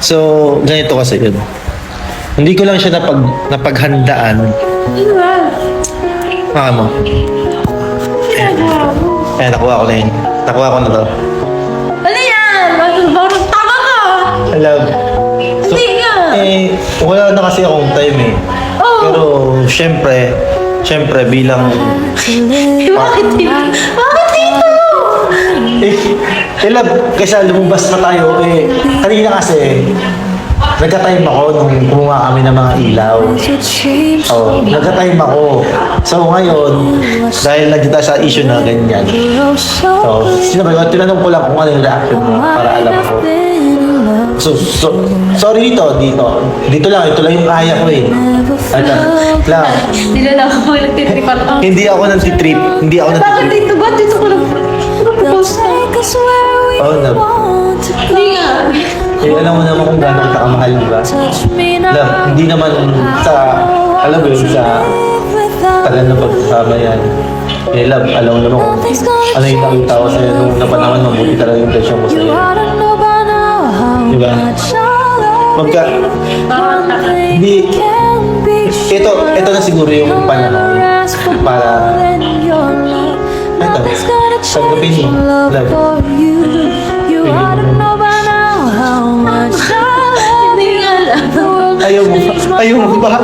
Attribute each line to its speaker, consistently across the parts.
Speaker 1: So, ganito kasi yun. Hindi ko lang siya napaghandaan.
Speaker 2: Ano ba?
Speaker 1: Maka mo. Eh, nakuha ko na yun. Nakuha ko na to.
Speaker 2: Ano yan? Parang tama ka!
Speaker 1: Alam. So,
Speaker 2: Hindi nga.
Speaker 1: wala na kasi akong time eh.
Speaker 2: Oh.
Speaker 1: Pero, syempre bilang...
Speaker 2: Bakit dito? Bakit dito?
Speaker 1: Love, kaysa lumabas na tayo, kanina kasi, nagka-time ako nung kumuha kami ng mga ilaw. Oh, nagka-time ako. So ngayon, dahil nagdita sa issue na ganyan, so, tinanong ko lang kung ano yung reaction mo para alam ko. So, sorry dito lang, ito lang yung kaya ko eh. Ano, lang.
Speaker 2: Hindi na ako nagtitripan ako.
Speaker 1: Hindi ako nagtitrip.
Speaker 2: Bakit dito ba? Dito ko lang. Propose na.
Speaker 1: Oh, love.
Speaker 2: Hindi nga.
Speaker 1: Alam mo naman kung gaano kita kamahal, di ba? Love, hindi naman sa, alam mo yun, sa tagal na pagsasama yan. Love, alam mo naman kung ano yung nakita ko sa'yo nung napanahon, mabuti talaga yung presyon mo sa'yo. Di ba? Hindi, ito na siguro yung panahon para, tanggapin mo, love.
Speaker 2: Hindi nga lang.
Speaker 1: Ayaw mo ba?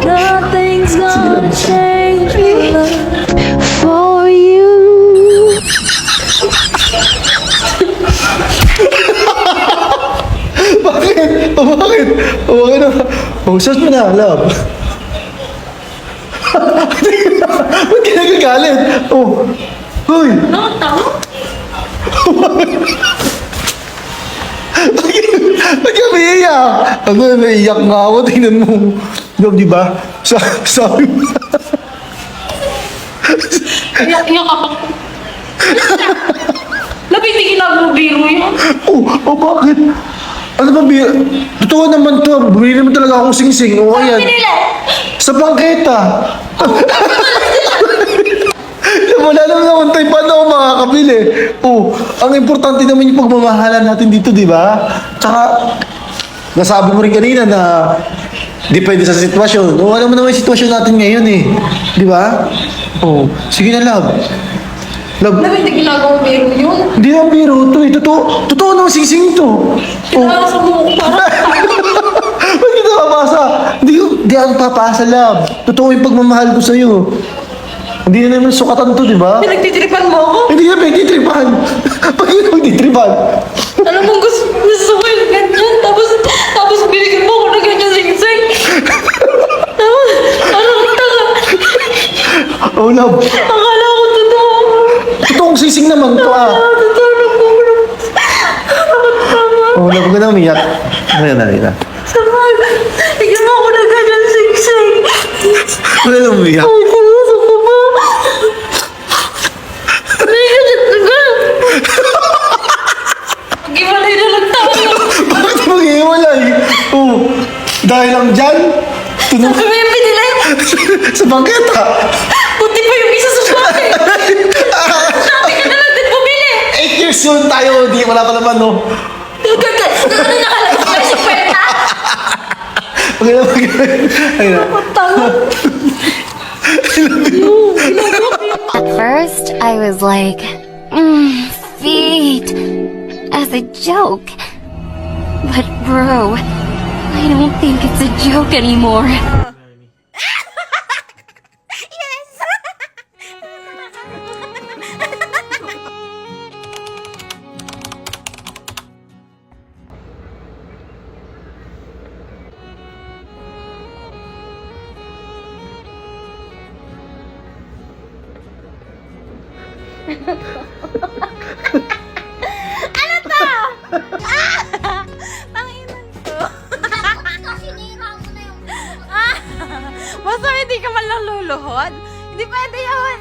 Speaker 3: Nothing's gonna change for you.
Speaker 1: Bakit? Bakit? Bakit na? Search mo na, love. Ba't ka nagagalit? Hoy!
Speaker 2: Ano? Tama?
Speaker 1: Ba't ka umiiyak? Ako, naiiyak nga ako. Tingnan mo. Love, di ba? Sabi mo.
Speaker 2: Iyak ka pa. Labi, hindi kinabubiro yan.
Speaker 1: Bakit? Ano ba, totoo naman to. Bumili naman talaga akong sing-sing. Ayan.
Speaker 2: Pinili!
Speaker 1: Sa bangketa. Wala naman akong time. Paano ako makakabili? Ang importante naman yung pagmamahalan natin dito, di ba? Tsaka, nasabi mo rin kanina na depende sa sitwasyon. Alam mo naman yung sitwasyon natin ngayon eh. Di ba? Sige na, love. Love.
Speaker 2: Labi, hindi ginagawang biro yun.
Speaker 1: Hindi na biro ito eh. Totoo naman sing-sing to.
Speaker 2: Kailangan sa buhok parang
Speaker 1: Ba't kita papasa? Hindi ako papasa, love. Totoo yung pagmamahal ko sa'yo. Hindi na naman sukatan to, di ba?
Speaker 2: pinagtitripan mo ako.
Speaker 1: Hindi na pagtitripan. Pag yun ang titripan.
Speaker 2: Alam mo, gusto ko yung ganyan. Tapos binigyan mo ako na ganyan sing-sing. Tapos, anong tanga.
Speaker 1: Love.
Speaker 2: Akala ko totoo.
Speaker 1: Totoong sising naman to,
Speaker 2: Totoo na po.
Speaker 1: Love, huwag ka na umiyak. Ngayon na rin,
Speaker 2: Sama, bigyan mo ako na ganyan sing-sing.
Speaker 1: Wala na umiyak.
Speaker 2: Ay, gusto ko ba? May ganyan na ga. Gibalay na lang tayo.
Speaker 1: Bakit mag-iwalay? Dahil lang dyan?
Speaker 2: Sabi mo yung pinili.
Speaker 1: Sa bangketa.
Speaker 2: Puti pa yung isa sa bahay. Sabi ka na lang din bumili.
Speaker 1: 8 years yun tayo. Di, wala pa naman, no?
Speaker 2: Ano nakalabas pa yung kwenta?
Speaker 1: Ayun na.
Speaker 2: Tanga.
Speaker 3: At first, I was like, feet, as a joke. But bro, I don't think it's a joke anymore.
Speaker 4: Tanginan to. Basta hindi ka man lang luluhod. Hindi pwede yun.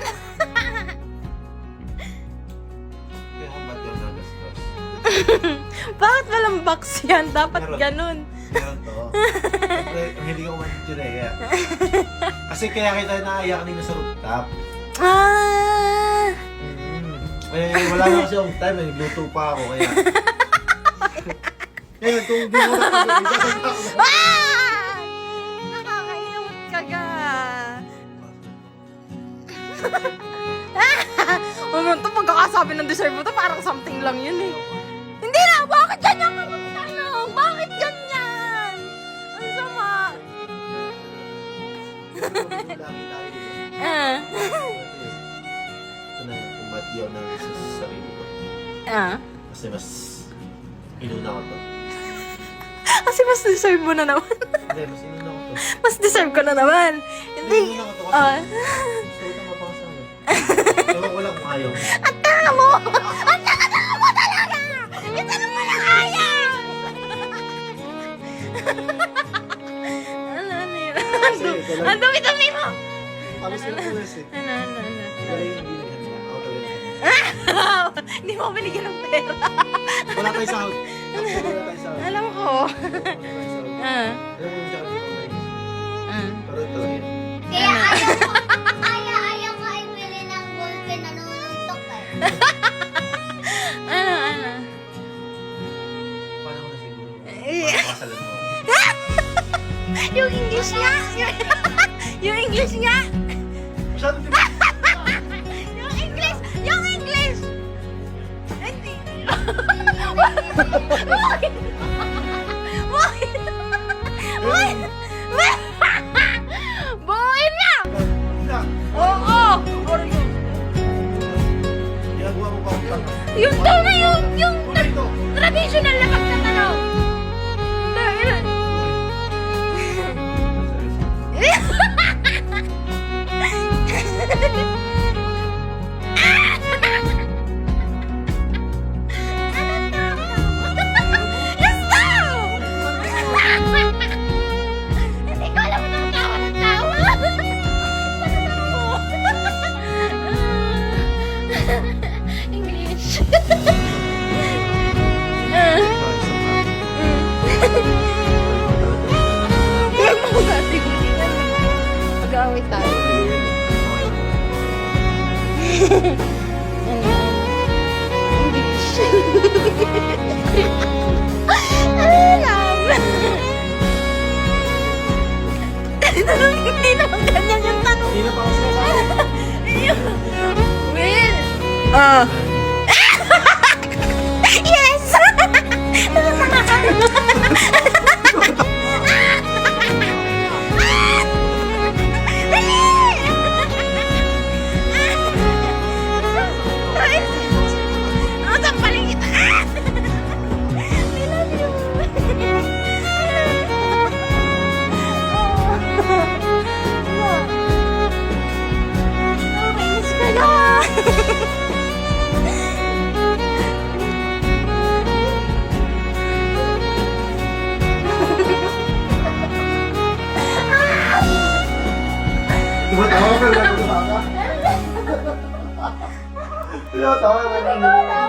Speaker 4: Bakit walang box yan? Dapat ganun.
Speaker 1: Meron to. Siyempre, hindi ko manitireya. Kasi kaya kita naiyak kanina sa rooftop.
Speaker 4: Ah!
Speaker 1: Wala na kasi akong time. Nagluto pa ako. Kaya Ngayon, kung di mo nakapagay,
Speaker 4: Ah! Nakakaiyot ka ga. Ano to, pagkakasabi ng deserve mo to, parang something lang yun eh. Hindi na! Bakit ganyan ka magtanong? Bakit ganyan? Ang sama. Ah.
Speaker 1: Ito na, kumati ako ng sa sarili ko.
Speaker 4: Ah.
Speaker 1: Kasi mas inuna ko to.
Speaker 4: Kasi mas deserve mo na naman.
Speaker 1: Hindi, mas inuna ko to.
Speaker 4: Mas deserve ko na naman. Hindi.
Speaker 1: Inuna ko to kasi
Speaker 4: Ah.
Speaker 1: gusto ko na mapangasawa. Ewan ko lang kung ayaw.
Speaker 4: Ang tanga mo! Ang tanga mo talaga! Ito naman ang kaya! Ano yun? Ang dumi-dumi mo!
Speaker 1: Tapos na pulis eh.
Speaker 4: Ano?
Speaker 1: Kaya hindi naghanda. Ako talaga.
Speaker 4: Hindi mo binigyan ng pera.
Speaker 1: Wala tayo sahod. Wala tayo sahod.
Speaker 4: Alam ko.
Speaker 1: Wala tayo sahod.
Speaker 4: Ah.
Speaker 1: Alam mo yung sahod ko na yun.
Speaker 4: Ah.
Speaker 1: Pero ito yun.
Speaker 5: Kaya ayaw ko ay bili ng ballpen na nanununtok eh.
Speaker 4: Ano?
Speaker 1: Paano ko na siguro?
Speaker 4: Eh.
Speaker 1: Makasalan mo.
Speaker 4: Yung English nga! Yung English nga!
Speaker 1: Masyado di ba?
Speaker 4: Yung English! Yung English! Hindi. Bakit? Bakit? Bakit? Buuin niya!
Speaker 1: Hindi.
Speaker 4: Oo!
Speaker 1: Ginagawa mo pa akong tanga.
Speaker 4: Yung daw na yung
Speaker 1: Wala ito.
Speaker 4: traditional na pagtatanong. Dahil... Hindi ko alam na tawa ng tawa. English. Huwag mo katigungan. Mag-aaway tayo. English. Alam. Hindi naman ganyan yung tanong.
Speaker 1: Hindi na pa ako sinasabi.
Speaker 4: Will! Ah. Yes! Ang sampaling kita! I love you! Miss ka na!
Speaker 1: Tumatawa ka lang. Tumatawa ka lang.